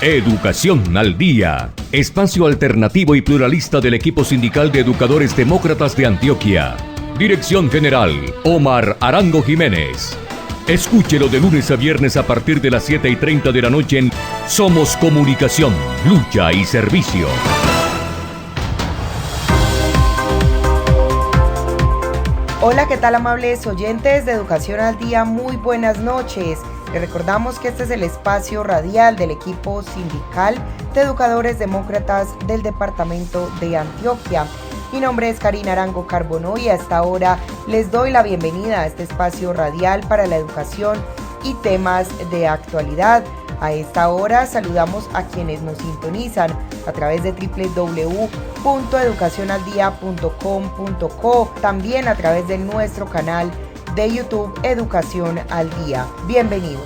Educación al Día, espacio alternativo y pluralista del equipo sindical de educadores demócratas de Antioquia. Dirección General, Omar Arango Jiménez. Escúchelo de lunes a viernes a partir de las 7:30 de la noche en Somos Comunicación, Lucha y Servicio. Hola, ¿qué tal, amables oyentes de Educación al Día? Muy buenas noches. Les recordamos que este es el espacio radial del equipo sindical de educadores demócratas del departamento de Antioquia. Mi nombre es Karina Arango Carbonó y a esta hora les doy la bienvenida a este espacio radial para la educación y temas de actualidad. A esta hora saludamos a quienes nos sintonizan a través de www.educacionaldia.com.co, también a través de nuestro canal de YouTube Educación al Día. Bienvenidos.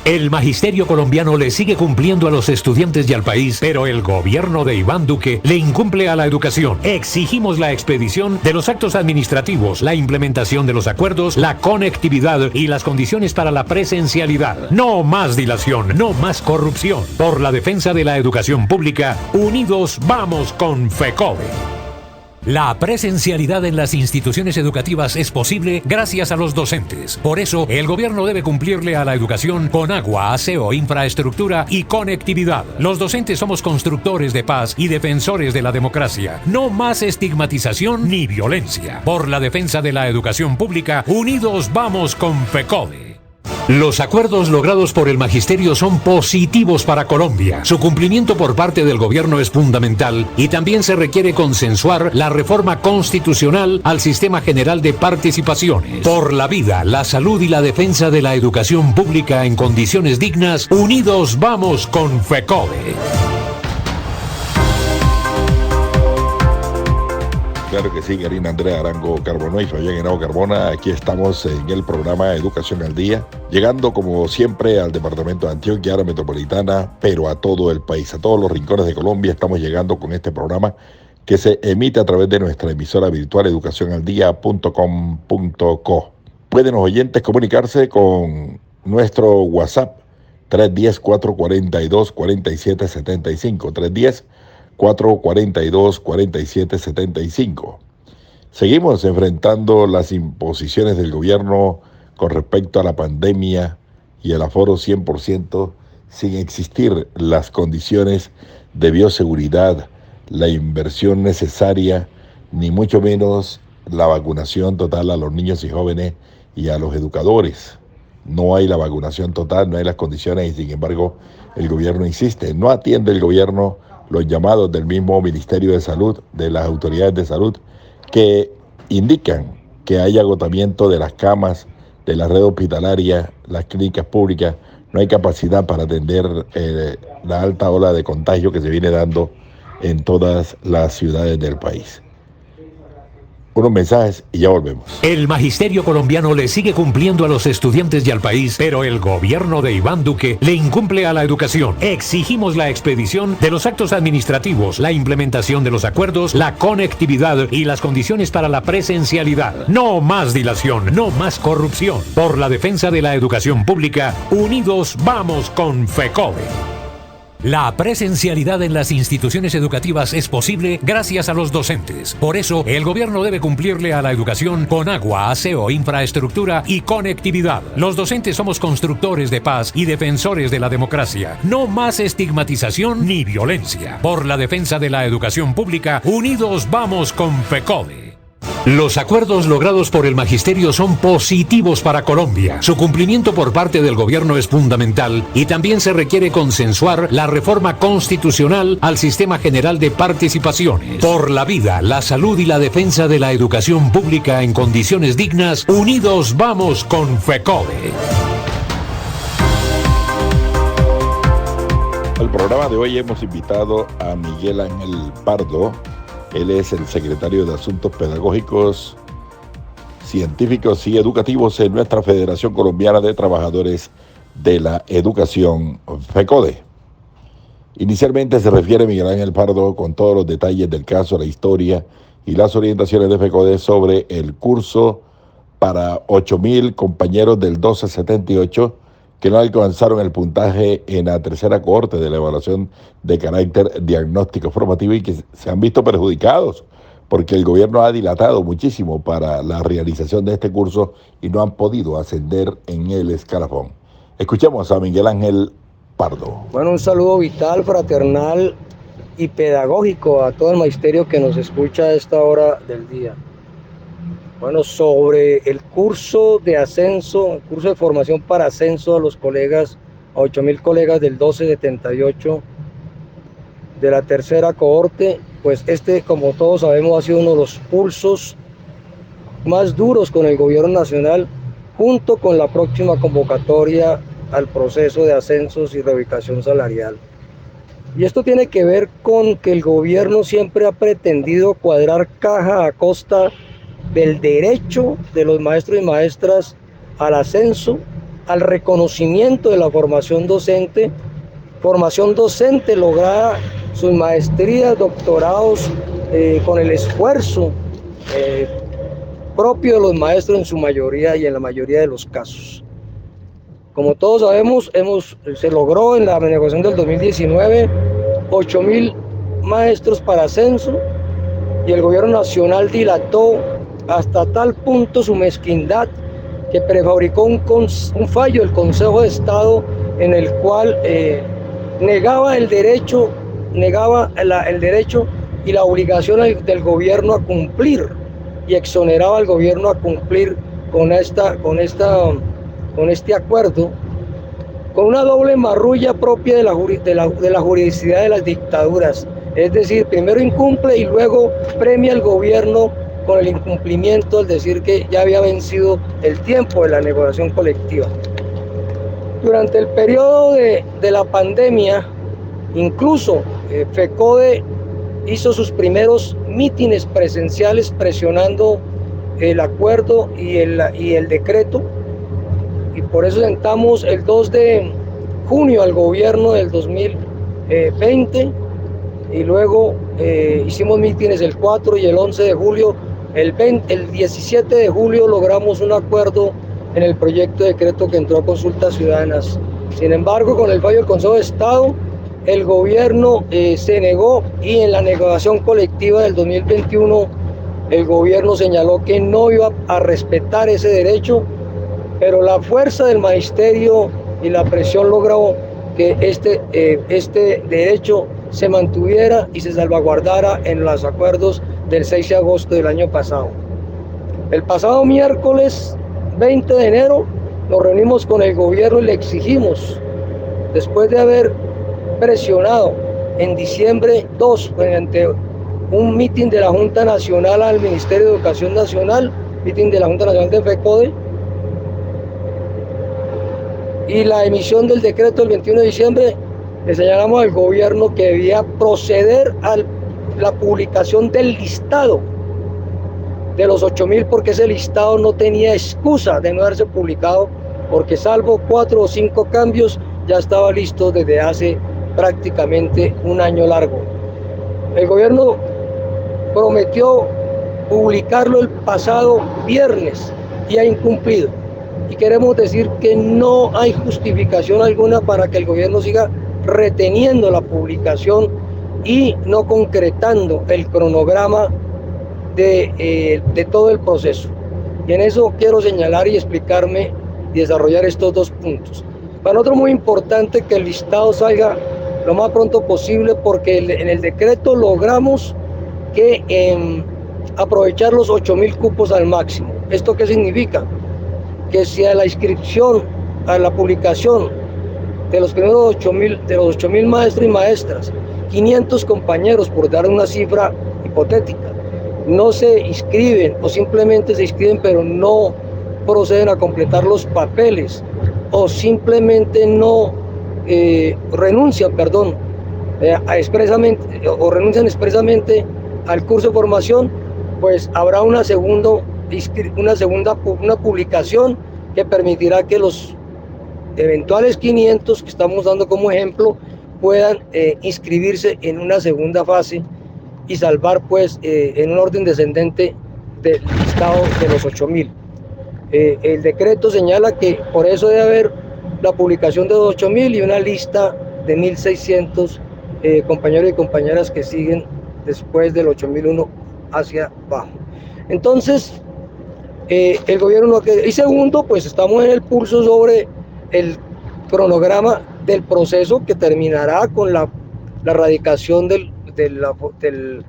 El magisterio colombiano le sigue cumpliendo a los estudiantes y al país, pero el gobierno de Iván Duque le incumple a la educación. Exigimos la expedición de los actos administrativos, la implementación de los acuerdos, la conectividad y las condiciones para la presencialidad. No más dilación, no más corrupción. Por la defensa de la educación pública, unidos vamos con FECODE. La presencialidad en las instituciones educativas es posible gracias a los docentes. Por eso, el gobierno debe cumplirle a la educación con agua, aseo, infraestructura y conectividad. Los docentes somos constructores de paz y defensores de la democracia. No más estigmatización ni violencia. Por la defensa de la educación pública, unidos vamos con FECODE. Los acuerdos logrados por el magisterio son positivos para Colombia. Su cumplimiento por parte del gobierno es fundamental y también se requiere consensuar la reforma constitucional al sistema general de participaciones. Por la vida, la salud y la defensa de la educación pública en condiciones dignas, unidos vamos con FECODE. Claro que sí, Karina Andrea Arango Carbonó y Fabián Henao Carbona. Aquí estamos en el programa Educación al Día, llegando como siempre al departamento de Antioquia, área metropolitana, pero a todo el país, a todos los rincones de Colombia. Estamos llegando con este programa que se emite a través de nuestra emisora virtual educacionaldia.com.co. Pueden los oyentes comunicarse con nuestro WhatsApp 310-442-4775, 442-4775. Seguimos enfrentando las imposiciones del gobierno con respecto a la pandemia y el aforo 100% sin existir las condiciones de bioseguridad, la inversión necesaria, ni mucho menos la vacunación total a los niños y jóvenes y a los educadores. No hay la vacunación total, no hay las condiciones y sin embargo el gobierno insiste. No atiende el gobierno los llamados del mismo Ministerio de Salud, de las autoridades de salud, que indican que hay agotamiento de las camas, de la red hospitalaria, las clínicas públicas. No hay capacidad para atender la alta ola de contagio que se viene dando en todas las ciudades del país. Unos mensajes y ya volvemos. El magisterio colombiano le sigue cumpliendo a los estudiantes y al país, pero el gobierno de Iván Duque le incumple a la educación. Exigimos la expedición de los actos administrativos, la implementación de los acuerdos, la conectividad y las condiciones para la presencialidad. No más dilación, no más corrupción. Por la defensa de la educación pública, unidos vamos con FECODE. La presencialidad en las instituciones educativas es posible gracias a los docentes. Por eso, el gobierno debe cumplirle a la educación con agua, aseo, infraestructura y conectividad. Los docentes somos constructores de paz y defensores de la democracia. No más estigmatización ni violencia. Por la defensa de la educación pública, unidos vamos con FECODE. Los acuerdos logrados por el magisterio son positivos para Colombia. Su cumplimiento por parte del gobierno es fundamental y también se requiere consensuar la reforma constitucional al sistema general de participaciones. Por la vida, la salud y la defensa de la educación pública en condiciones dignas, unidos vamos con FECODE. Al programa de hoy hemos invitado a Miguel Ángel Pardo. Él es el secretario de Asuntos Pedagógicos, Científicos y Educativos en nuestra Federación Colombiana de Trabajadores de la Educación, FECODE. Inicialmente se refiere Miguel Ángel Pardo con todos los detalles del caso, la historia y las orientaciones de FECODE sobre el curso para 8.000 compañeros del 1278 que no alcanzaron el puntaje en la tercera cohorte de la evaluación de carácter diagnóstico formativo y que se han visto perjudicados porque el gobierno ha dilatado muchísimo para la realización de este curso y no han podido ascender en el escalafón. Escuchemos a Miguel Ángel Pardo. Bueno, un saludo vital, fraternal y pedagógico a todo el magisterio que nos escucha a esta hora del día. Bueno, sobre el curso de ascenso, el curso de formación para ascenso a los colegas, a 8.000 colegas del 1278 de la tercera cohorte, pues como todos sabemos, ha sido uno de los pulsos más duros con el gobierno nacional, junto con la próxima convocatoria al proceso de ascensos y reubicación salarial. Y esto tiene que ver con que el gobierno siempre ha pretendido cuadrar caja a costa del derecho de los maestros y maestras al ascenso, al reconocimiento de la formación docente lograda, sus maestrías, doctorados, con el esfuerzo propio de los maestros en su mayoría y en la mayoría de los casos. Como todos sabemos, se logró en la negociación del 2019 8.000 maestros para ascenso y el gobierno nacional dilató hasta tal punto su mezquindad que prefabricó un fallo del Consejo de Estado en el cual negaba el derecho y la obligación del gobierno a cumplir y exoneraba al gobierno a cumplir con este acuerdo, con una doble marrulla propia de la juridicidad de las dictaduras. Es decir, primero incumple y luego premia al gobierno con el incumplimiento, al decir que ya había vencido el tiempo de la negociación colectiva. Durante el periodo de la pandemia, incluso FECODE hizo sus primeros mítines presenciales presionando el acuerdo y el decreto, y por eso sentamos el 2 de junio al gobierno del 2020 y luego hicimos mítines el 4 y el 11 de julio. El 17 de julio logramos un acuerdo en el proyecto de decreto que entró a consultas ciudadanas. Sin embargo, con el fallo del Consejo de Estado, el gobierno se negó, y en la negociación colectiva del 2021 el gobierno señaló que no iba a respetar ese derecho, pero la fuerza del magisterio y la presión logró que este derecho se mantuviera y se salvaguardara en los acuerdos del 6 de agosto del año pasado. El pasado miércoles 20 de enero nos reunimos con el gobierno y le exigimos, después de haber presionado en diciembre 2 mediante un mitin de la Junta Nacional al Ministerio de Educación Nacional, mitin de la Junta Nacional de FECODE, y la emisión del decreto el 21 de diciembre, le señalamos al gobierno que debía proceder a la publicación del listado de los 8.000, porque ese listado no tenía excusa de no haberse publicado, porque salvo 4 o 5 cambios ya estaba listo desde hace prácticamente un año largo. El gobierno prometió publicarlo el pasado viernes y ha incumplido. Y queremos decir que no hay justificación alguna para que el gobierno siga reteniendo la publicación y no concretando el cronograma de todo el proceso. Y en eso quiero señalar y explicarme y desarrollar estos dos puntos. Para nosotros es muy importante que el listado salga lo más pronto posible, porque en el decreto logramos que aprovechar los 8.000 cupos al máximo. ¿Esto qué significa? Que si a la inscripción, a la publicación de los primeros 8.000 maestros y maestras, 500 compañeros, por dar una cifra hipotética, no se inscriben o simplemente se inscriben pero no proceden a completar los papeles, o simplemente no renuncian expresamente al curso de formación, pues habrá una publicación que permitirá que los eventuales 500 que estamos dando como ejemplo puedan inscribirse en una segunda fase y salvar pues en un orden descendente del listado de los 8.000. El decreto señala que por eso debe haber la publicación de los 8.000 y una lista de 1.600 compañeros y compañeras que siguen después del 8.001 hacia abajo. Entonces, el gobierno no queda. Y segundo, pues estamos en el pulso sobre el cronograma del proceso que terminará con la radicación del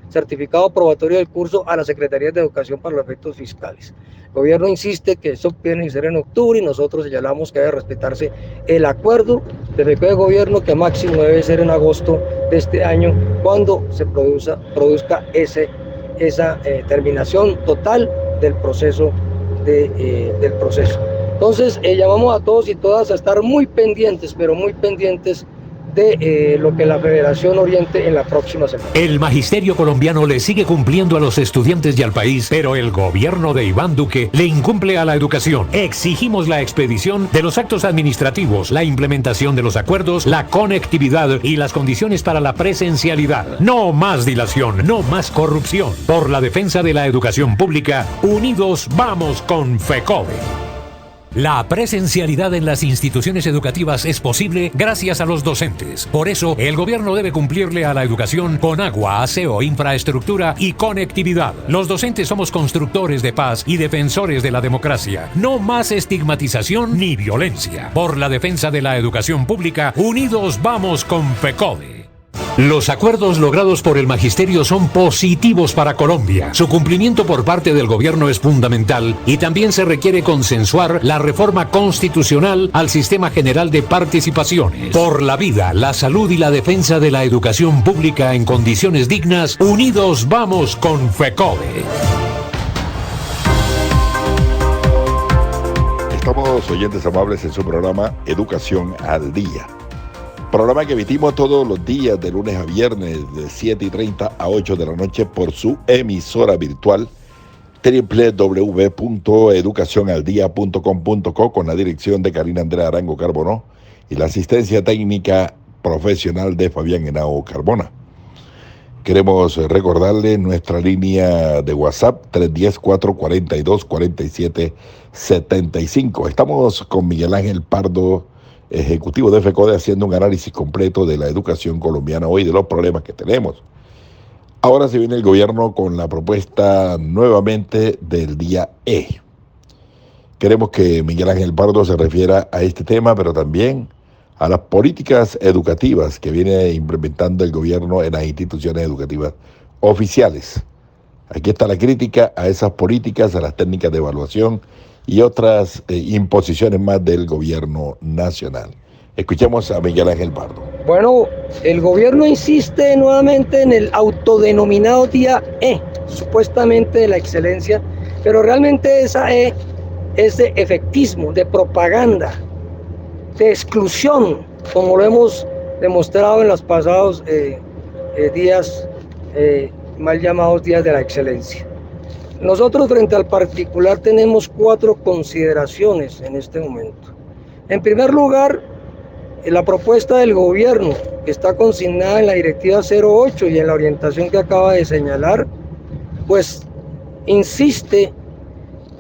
certificado probatorio del curso a las Secretarías de Educación para los efectos fiscales. El gobierno insiste que eso tiene que ser en octubre y nosotros señalamos que debe respetarse el acuerdo del de gobierno, que máximo debe ser en agosto de este año, cuando se produzca esa terminación total del proceso. Del proceso. Entonces, llamamos a todos y todas a estar muy pendientes, pero muy pendientes de lo que la Federación oriente en la próxima semana. El magisterio colombiano le sigue cumpliendo a los estudiantes y al país, pero el gobierno de Iván Duque le incumple a la educación. Exigimos la expedición de los actos administrativos, la implementación de los acuerdos, la conectividad y las condiciones para la presencialidad. No más dilación, no más corrupción. Por la defensa de la educación pública, unidos vamos con FECODE. La presencialidad en las instituciones educativas es posible gracias a los docentes. Por eso, el gobierno debe cumplirle a la educación con agua, aseo, infraestructura y conectividad. Los docentes somos constructores de paz y defensores de la democracia. No más estigmatización ni violencia. Por la defensa de la educación pública, unidos vamos con FECODE. Los acuerdos logrados por el magisterio son positivos para Colombia. Su cumplimiento por parte del gobierno es fundamental y también se requiere consensuar la reforma constitucional al sistema general de participaciones. Por la vida, la salud y la defensa de la educación pública en condiciones dignas, unidos vamos con FECODE. Estamos, oyentes amables, en su programa Educación al Día. Programa que emitimos todos los días de lunes a viernes de 7:30 a 8 de la noche por su emisora virtual www.educacionaldia.com.co con la dirección de Karina Andrea Arango Carbonó y la asistencia técnica profesional de Fabián Henao Carbona. Queremos recordarle nuestra línea de WhatsApp 310-442-4775. Estamos con Miguel Ángel Pardo, ejecutivo de FECODE, haciendo un análisis completo de la educación colombiana hoy, de los problemas que tenemos. Ahora se viene el gobierno con la propuesta nuevamente del día E. Queremos que Miguel Ángel Pardo se refiera a este tema, pero también a las políticas educativas que viene implementando el gobierno en las instituciones educativas oficiales. Aquí está la crítica a esas políticas, a las técnicas de evaluación y otras imposiciones más del gobierno nacional. Escuchemos a Miguel Ángel Pardo. Bueno, el gobierno insiste nuevamente en el autodenominado día E, supuestamente de la excelencia, pero realmente esa E es de efectismo, de propaganda, de exclusión, como lo hemos demostrado en los pasados días, mal llamados días de la excelencia. Nosotros frente al particular tenemos 4 consideraciones en este momento. En primer lugar, la propuesta del gobierno, que está consignada en la Directiva 08 y en la orientación que acaba de señalar, pues insiste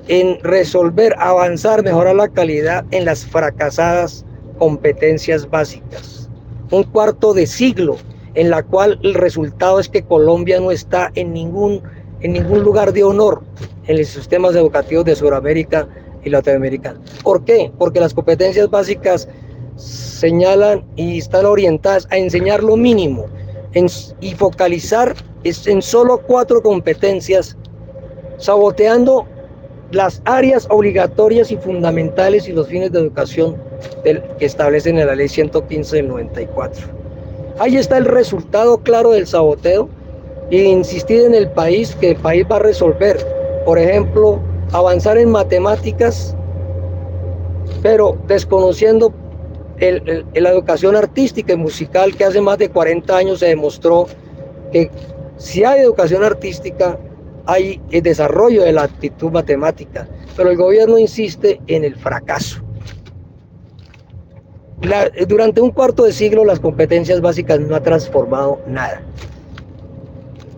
en resolver, avanzar, mejorar la calidad en las fracasadas competencias básicas. Un cuarto de siglo en la cual el resultado es que Colombia no está en ningún lugar de honor en los sistemas educativos de Sudamérica y Latinoamérica. ¿Por qué? Porque las competencias básicas señalan y están orientadas a enseñar lo mínimo y focalizar en solo 4 competencias, saboteando las áreas obligatorias y fundamentales y los fines de educación que establecen en la ley 115 del 94. Ahí está el resultado claro del saboteo y insistir en el país, que el país va a resolver. Por ejemplo, avanzar en matemáticas, pero desconociendo la educación artística y musical, que hace más de 40 años se demostró que si hay educación artística, hay el desarrollo de la actitud matemática, pero el gobierno insiste en el fracaso. Durante un cuarto de siglo las competencias básicas no han transformado nada.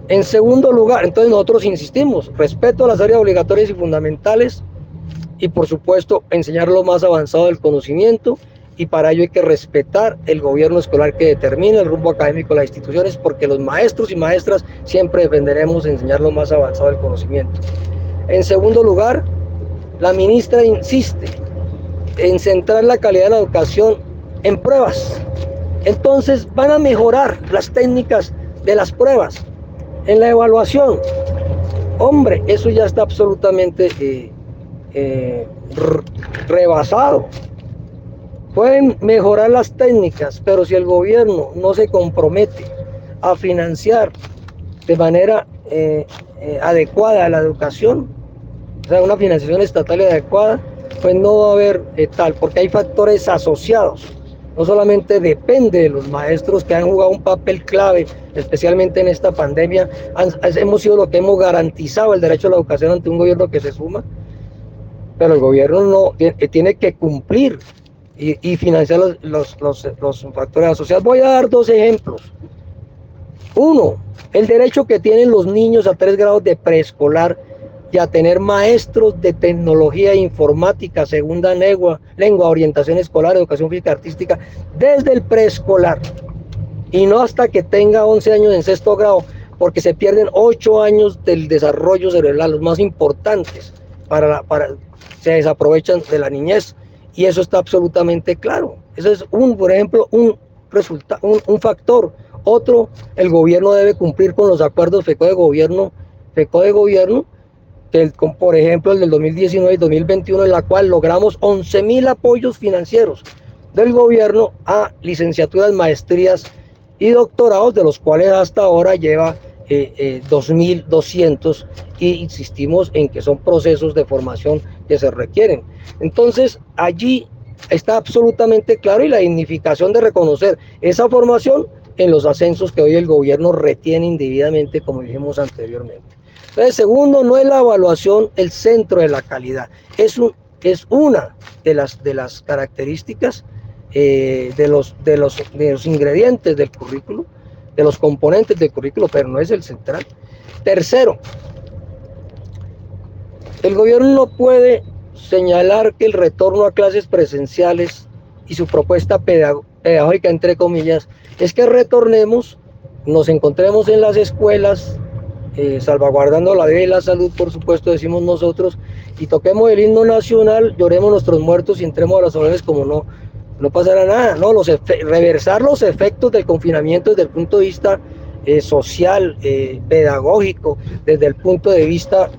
En segundo lugar, entonces nosotros insistimos, respeto a las áreas obligatorias y fundamentales y por supuesto enseñar lo más avanzado del conocimiento, y para ello hay que respetar el gobierno escolar que determina el rumbo académico de las instituciones, porque los maestros y maestras siempre defenderemos enseñar lo más avanzado del conocimiento. En segundo lugar, la ministra insiste en centrar la calidad de la educación en pruebas. Entonces van a mejorar las técnicas de las pruebas, en la evaluación. Hombre, eso ya está absolutamente rebasado. Pueden mejorar las técnicas, pero si el gobierno no se compromete a financiar de manera adecuada la educación, o sea, una financiación estatal adecuada, pues no va a haber tal, porque hay factores asociados. No solamente depende de los maestros, que han jugado un papel clave, especialmente en esta pandemia. Hemos sido lo que hemos garantizado el derecho a la educación ante un gobierno que se suma, pero el gobierno no tiene que cumplir y financiar los factores asociados. Voy a dar 2 ejemplos. Uno, el derecho que tienen los niños a 3 grados de preescolar y a tener maestros de tecnología e informática, segunda lengua, orientación escolar, educación física artística, desde el preescolar, y no hasta que tenga 11 años en 6º grado, porque se pierden 8 años del desarrollo cerebral, los más importantes, se desaprovechan de la niñez, y eso está absolutamente claro. Eso es por ejemplo, un factor. Otro, el gobierno debe cumplir con los acuerdos FECO de gobierno, que por ejemplo el del 2019 y 2021, en la cual logramos 11.000 apoyos financieros del gobierno a licenciaturas, maestrías y doctorados, de los cuales hasta ahora lleva 2.200, y insistimos en que son procesos de formación que se requieren. Entonces allí está absolutamente claro, y la dignificación de reconocer esa formación en los ascensos que hoy el gobierno retiene indebidamente, como dijimos anteriormente. Entonces, segundo, no es la evaluación el centro de la calidad, es una de las características de los ingredientes del currículo, de los componentes del currículo, pero no es el central. Tercero, el gobierno no puede señalar que el retorno a clases presenciales y su propuesta pedagógica, entre comillas, es que retornemos, nos encontremos en las escuelas, salvaguardando la vida y la salud, por supuesto, decimos nosotros, y toquemos el himno nacional, lloremos nuestros muertos y entremos a las oraciones como no pasará nada. No, reversar los efectos del confinamiento desde el punto de vista social, pedagógico, desde el punto de vista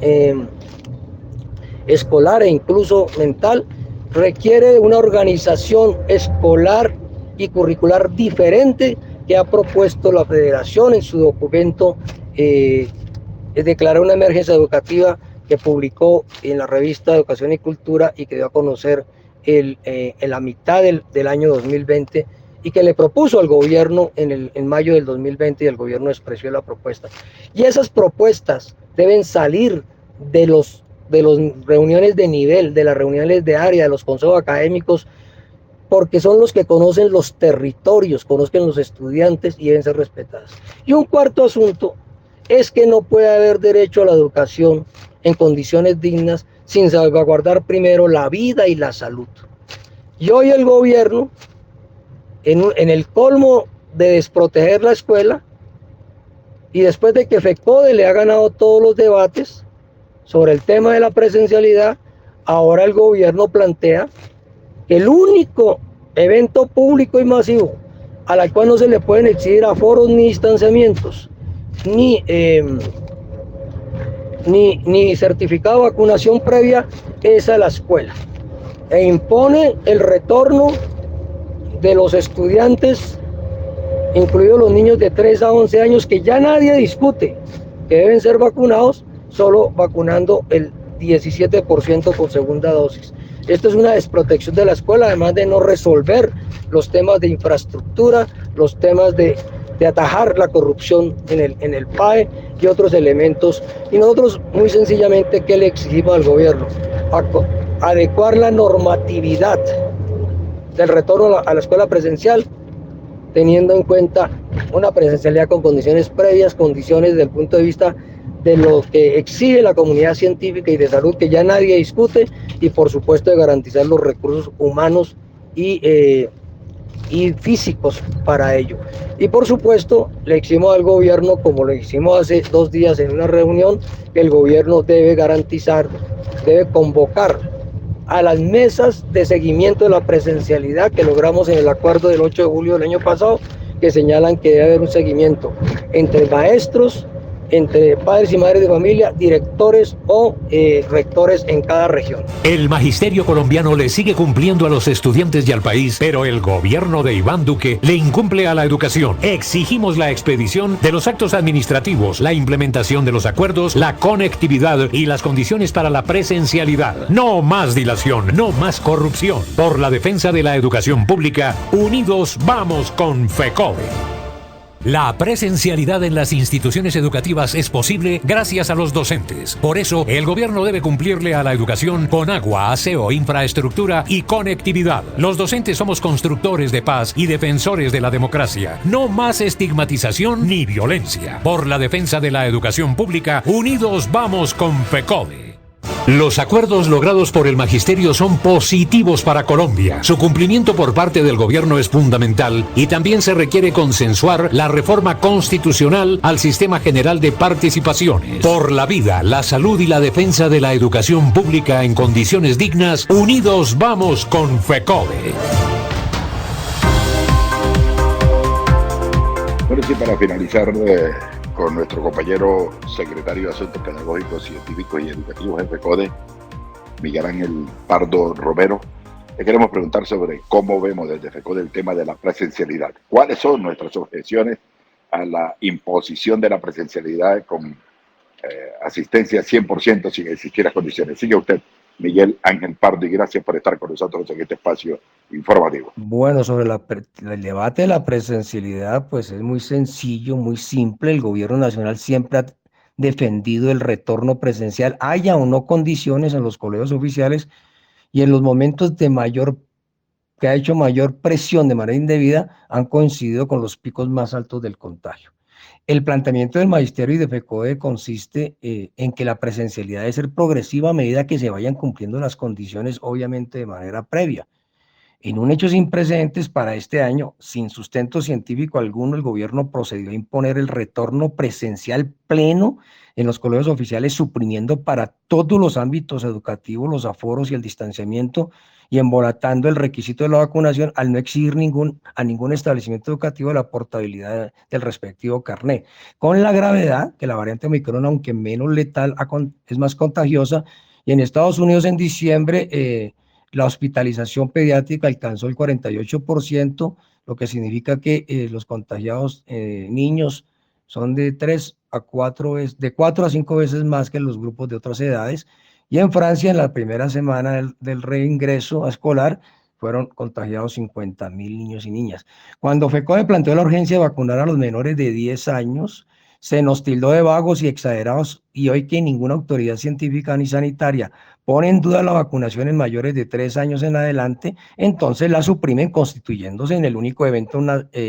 escolar e incluso mental, requiere de una organización escolar y curricular diferente que ha propuesto la Federación en su documento declarar una emergencia educativa, que publicó en la revista Educación y Cultura y que dio a conocer en la mitad del año 2020, y que le propuso al gobierno en mayo del 2020, y el gobierno expresó la propuesta. Y esas propuestas deben salir de las reuniones de nivel, de las reuniones de área, de los consejos académicos, porque son los que conocen los territorios, conocen los estudiantes y deben ser respetadas. Y un cuarto asunto es que no puede haber derecho a la educación en condiciones dignas sin salvaguardar primero la vida y la salud. Y hoy el gobierno, en el colmo de desproteger la escuela, y después de que FECODE le ha ganado todos los debates sobre el tema de la presencialidad, ahora el gobierno plantea que el único evento público y masivo al cual no se le pueden exigir aforos ni distanciamientos, ni certificado de vacunación previa, es a la escuela, e impone el retorno de los estudiantes, incluidos los niños de 3 a 11 años, que ya nadie discute que deben ser vacunados, solo vacunando el 17% con segunda dosis. Esto es una desprotección de la escuela, además de no resolver los temas de infraestructura, los temas de atajar la corrupción en el PAE y otros elementos. Y nosotros, muy sencillamente, ¿qué le exigimos al gobierno? Adecuar la normatividad del retorno a la escuela presencial, teniendo en cuenta una presencialidad con condiciones previas, condiciones desde el punto de vista de lo que exige la comunidad científica y de salud, que ya nadie discute, y por supuesto de garantizar los recursos humanos y físicos para ello. Y por supuesto le exigimos al gobierno, como lo hicimos hace 2 días en una reunión, que el gobierno debe garantizar, debe convocar a las mesas de seguimiento de la presencialidad que logramos en el acuerdo del 8 de julio del año pasado, que señalan que debe haber un seguimiento entre maestros, entre padres y madres de familia, directores o rectores en cada región. El magisterio colombiano le sigue cumpliendo a los estudiantes y al país, pero el gobierno de Iván Duque le incumple a la educación. Exigimos la expedición de los actos administrativos, la implementación de los acuerdos, la conectividad y las condiciones para la presencialidad. No más dilación, no más corrupción. Por la defensa de la educación pública, unidos vamos con FECODE. La presencialidad en las instituciones educativas es posible gracias a los docentes. Por eso, el gobierno debe cumplirle a la educación con agua, aseo, infraestructura y conectividad. Los docentes somos constructores de paz y defensores de la democracia. No más estigmatización ni violencia. Por la defensa de la educación pública, unidos vamos con FECODE. Los acuerdos logrados por el magisterio son positivos para Colombia. Su cumplimiento por parte del gobierno es fundamental y también se requiere consensuar la reforma constitucional al sistema general de participaciones. Por la vida, la salud y la defensa de la educación pública en condiciones dignas, unidos vamos con FECODE. Bueno, sí, para finalizar con nuestro compañero secretario de Asuntos Pedagógicos, Científicos y Educativos de FECODE, Miguel Ángel Pardo Romero, le queremos preguntar sobre cómo vemos desde FECODE el tema de la presencialidad. ¿Cuáles son nuestras objeciones a la imposición de la presencialidad con asistencia 100% sin existir las condiciones? Sigue usted, Miguel Ángel Pardo, y gracias por estar con nosotros en este espacio informativo. Bueno, sobre el debate de la presencialidad, pues es muy sencillo, muy simple. El gobierno nacional siempre ha defendido el retorno presencial, haya o no condiciones en los colegios oficiales, y en los momentos que ha hecho mayor presión de manera indebida, han coincidido con los picos más altos del contagio. El planteamiento del magisterio y de FECODE consiste en que la presencialidad debe ser progresiva a medida que se vayan cumpliendo las condiciones, obviamente de manera previa. En un hecho sin precedentes para este año, sin sustento científico alguno, el gobierno procedió a imponer el retorno presencial pleno en los colegios oficiales, suprimiendo para todos los ámbitos educativos los aforos y el distanciamiento, y embolatando el requisito de la vacunación al no exigir a ningún establecimiento educativo la portabilidad del respectivo carnet, con la gravedad que la variante Omicron, aunque menos letal, es más contagiosa, y en Estados Unidos en diciembre la hospitalización pediátrica alcanzó el 48%, lo que significa que los contagiados niños son de 4 a 5 veces más que los grupos de otras edades. Y en Francia, en la primera semana del reingreso escolar, fueron contagiados 50.000 niños y niñas. Cuando FECODE planteó la urgencia de vacunar a los menores de 10 años, se nos tildó de vagos y exagerados, y hoy que ninguna autoridad científica ni sanitaria pone en duda la vacunación en mayores de 3 años en adelante, entonces la suprimen, constituyéndose en el único evento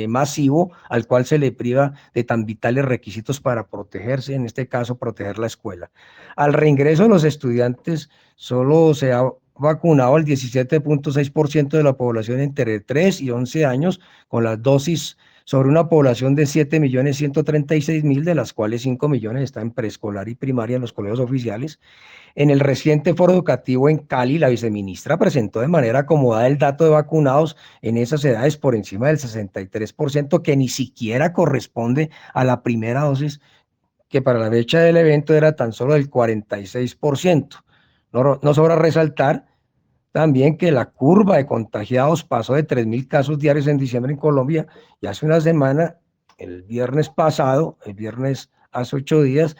masivo al cual se le priva de tan vitales requisitos para protegerse, en este caso proteger la escuela. Al reingreso de los estudiantes solo se ha vacunado el 17.6% de la población entre 3 y 11 años con las dosis, sobre una población de 7.136.000, de las cuales 5 millones están en preescolar y primaria en los colegios oficiales. En el reciente foro educativo en Cali, la viceministra presentó de manera acomodada el dato de vacunados en esas edades por encima del 63%, que ni siquiera corresponde a la primera dosis, que para la fecha del evento era tan solo del 46%. No sobra resaltar también que la curva de contagiados pasó de 3.000 casos diarios en diciembre en Colombia, y hace una semana, el viernes pasado, hace 8 días,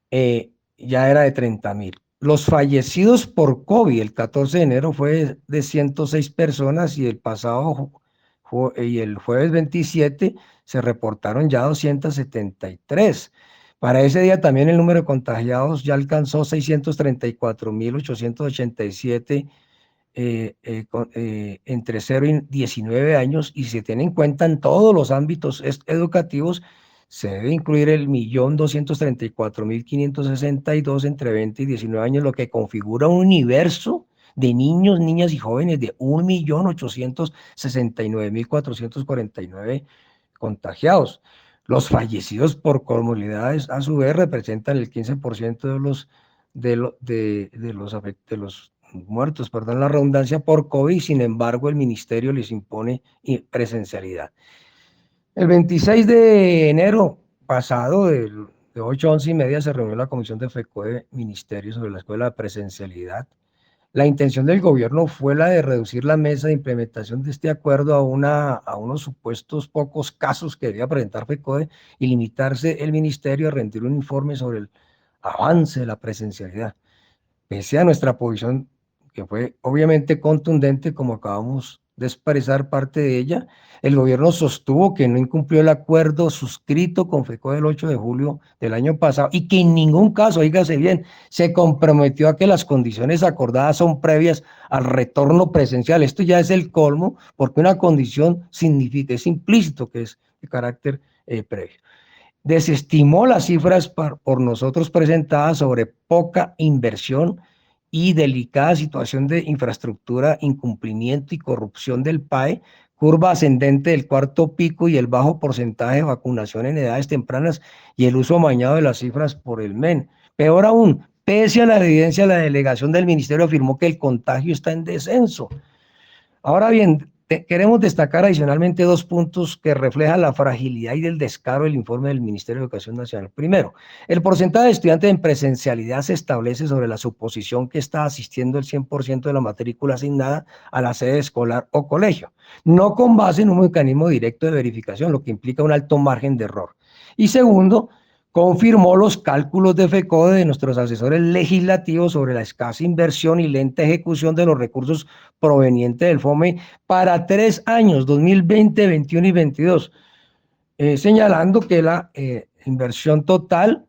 ya era de 30.000. Los fallecidos por COVID el 14 de enero fue de 106 personas, y el jueves 27 se reportaron ya 273. Para ese día también el número de contagiados ya alcanzó 634.887 entre 0 y 19 años, y se tiene en cuenta en todos los ámbitos educativos, se debe incluir el 1.234.562 entre 20 y 19 años, lo que configura un universo de niños, niñas y jóvenes de 1.869.449 contagiados. Los fallecidos por comorbilidades, a su vez, representan el 15% de los muertos, perdón la redundancia, por COVID. Sin embargo, el ministerio les impone presencialidad. El 26 de enero pasado, de 8 a 11:30, se reunió la Comisión de FECODE Ministerio sobre la escuela de presencialidad. La intención del gobierno fue la de reducir la mesa de implementación de este acuerdo a unos supuestos pocos casos que debía presentar FECODE y limitarse el ministerio a rendir un informe sobre el avance de la presencialidad. Pese a nuestra posición, que fue obviamente contundente, como acabamos de expresar parte de ella, el gobierno sostuvo que no incumplió el acuerdo suscrito con FECODE el 8 de julio del año pasado y que en ningún caso, oígase bien, se comprometió a que las condiciones acordadas son previas al retorno presencial. Esto ya es el colmo, porque una condición significa, es implícito que es de carácter previo. Desestimó las cifras por nosotros presentadas sobre poca inversión y delicada situación de infraestructura, incumplimiento y corrupción del PAE, curva ascendente del cuarto pico y el bajo porcentaje de vacunación en edades tempranas y el uso amañado de las cifras por el MEN. Peor aún, pese a la evidencia, la delegación del ministerio afirmó que el contagio está en descenso. Ahora bien, queremos destacar adicionalmente 2 puntos que reflejan la fragilidad y el descaro del informe del Ministerio de Educación Nacional. Primero, el porcentaje de estudiantes en presencialidad se establece sobre la suposición que está asistiendo el 100% de la matrícula asignada a la sede escolar o colegio, no con base en un mecanismo directo de verificación, lo que implica un alto margen de error. Y segundo, confirmó los cálculos de FECODE de nuestros asesores legislativos sobre la escasa inversión y lenta ejecución de los recursos provenientes del FOME para 3 años, 2020, 21 y 22, señalando que la inversión total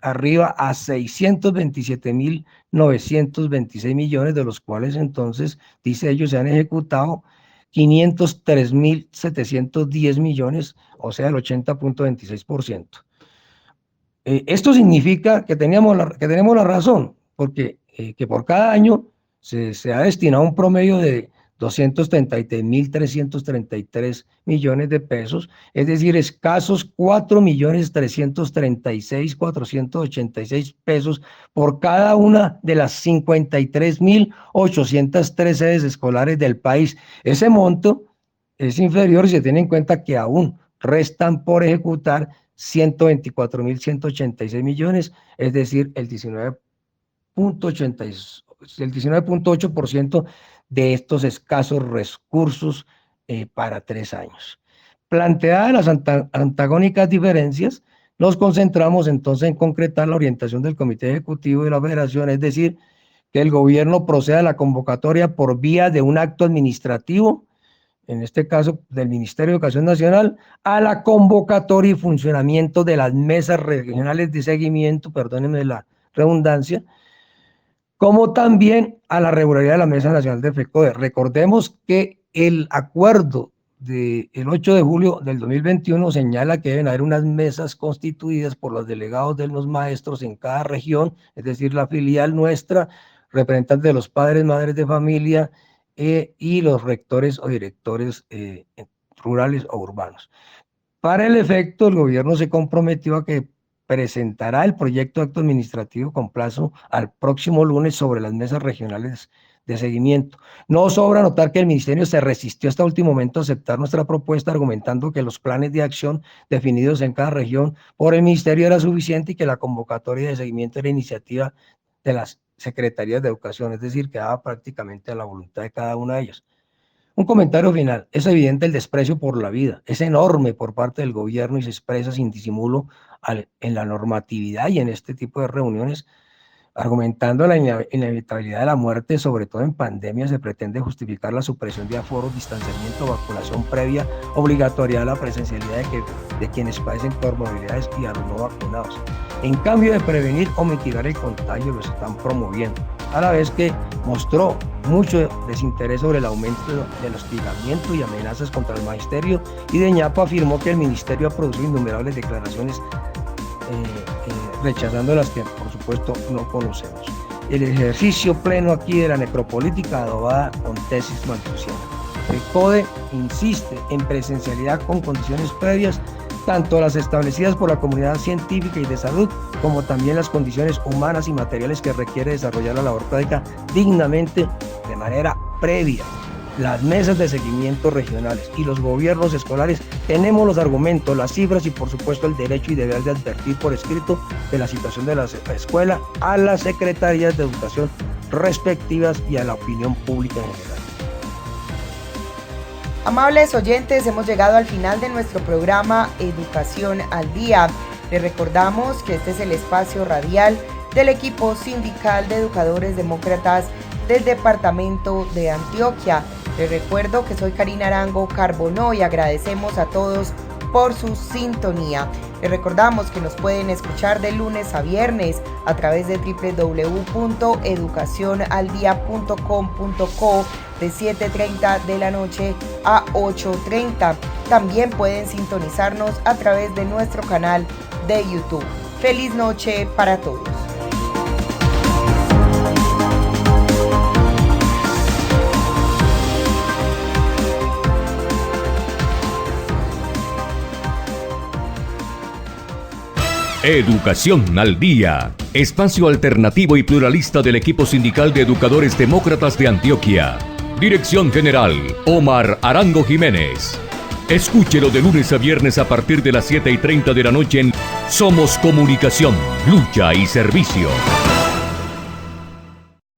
arriba a 627.926 millones, de los cuales entonces, dice ellos, se han ejecutado 503.710 millones, o sea, el 80.26%. Esto significa que tenemos la razón, porque que por cada año se ha destinado un promedio de 233.333 millones de pesos, es decir, escasos 4.336.486 pesos por cada una de las 53.803 sedes escolares del país. Ese monto es inferior si se tiene en cuenta que aún restan por ejecutar 124.186 millones, es decir, el 19.8% de estos escasos recursos para 3 años. Planteadas las antagónicas diferencias, nos concentramos entonces en concretar la orientación del Comité Ejecutivo de la Federación, es decir, que el gobierno proceda a la convocatoria por vía de un acto administrativo, en este caso del Ministerio de Educación Nacional, a la convocatoria y funcionamiento de las mesas regionales de seguimiento, perdónenme la redundancia, como también a la regularidad de la Mesa Nacional de FECODE. Recordemos que el acuerdo del 8 de julio del 2021 señala que deben haber unas mesas constituidas por los delegados de los maestros en cada región, es decir, la filial nuestra, representantes de los padres, madres de familia, y los rectores o directores rurales o urbanos. Para el efecto, el gobierno se comprometió a que presentará el proyecto de acto administrativo con plazo al próximo lunes sobre las mesas regionales de seguimiento. No sobra notar que el ministerio se resistió hasta último momento a aceptar nuestra propuesta, argumentando que los planes de acción definidos en cada región por el ministerio era suficiente y que la convocatoria de seguimiento era iniciativa de las secretarías de educación, es decir, quedaba prácticamente a la voluntad de cada una de ellas. Un comentario final. Es evidente el desprecio por la vida, es enorme por parte del gobierno y se expresa sin disimulo en la normatividad y en este tipo de reuniones Argumentando la inevitabilidad de la muerte, sobre todo en pandemia, se pretende justificar la supresión de aforos, distanciamiento, vacunación previa, obligatoriedad de la presencialidad de quienes padecen comorbilidades y a los no vacunados. En cambio de prevenir o mitigar el contagio, los están promoviendo, a la vez que mostró mucho desinterés sobre el aumento del hostigamiento y amenazas contra el magisterio, y de ñapa afirmó que el ministerio ha producido innumerables declaraciones rechazando las que por supuesto no conocemos. El ejercicio pleno aquí de la necropolítica adobada con tesis malthusianas. El CODE insiste en presencialidad con condiciones previas, tanto las establecidas por la comunidad científica y de salud, como también las condiciones humanas y materiales que requiere desarrollar la labor práctica dignamente de manera previa. Las mesas de seguimiento regionales y los gobiernos escolares tenemos los argumentos, las cifras y por supuesto el derecho y deber de advertir por escrito de la situación de la escuela a las secretarías de educación respectivas y a la opinión pública en general. Amables oyentes, hemos llegado al final de nuestro programa Educación al Día. Les recordamos que este es el espacio radial del equipo sindical de educadores demócratas del departamento de Antioquia. Les recuerdo que soy Karina Arango Carbonó y agradecemos a todos por su sintonía. Les recordamos que nos pueden escuchar de lunes a viernes a través de www.educacionaldia.com.co de 7:30 de la noche a 8:30. También pueden sintonizarnos a través de nuestro canal de YouTube. Feliz noche para todos. Educación al Día, espacio alternativo y pluralista del equipo sindical de educadores demócratas de Antioquia. Dirección General, Omar Arango Jiménez. Escúchelo de lunes a viernes a partir de las 7:30 de la noche en Somos Comunicación, Lucha y Servicio.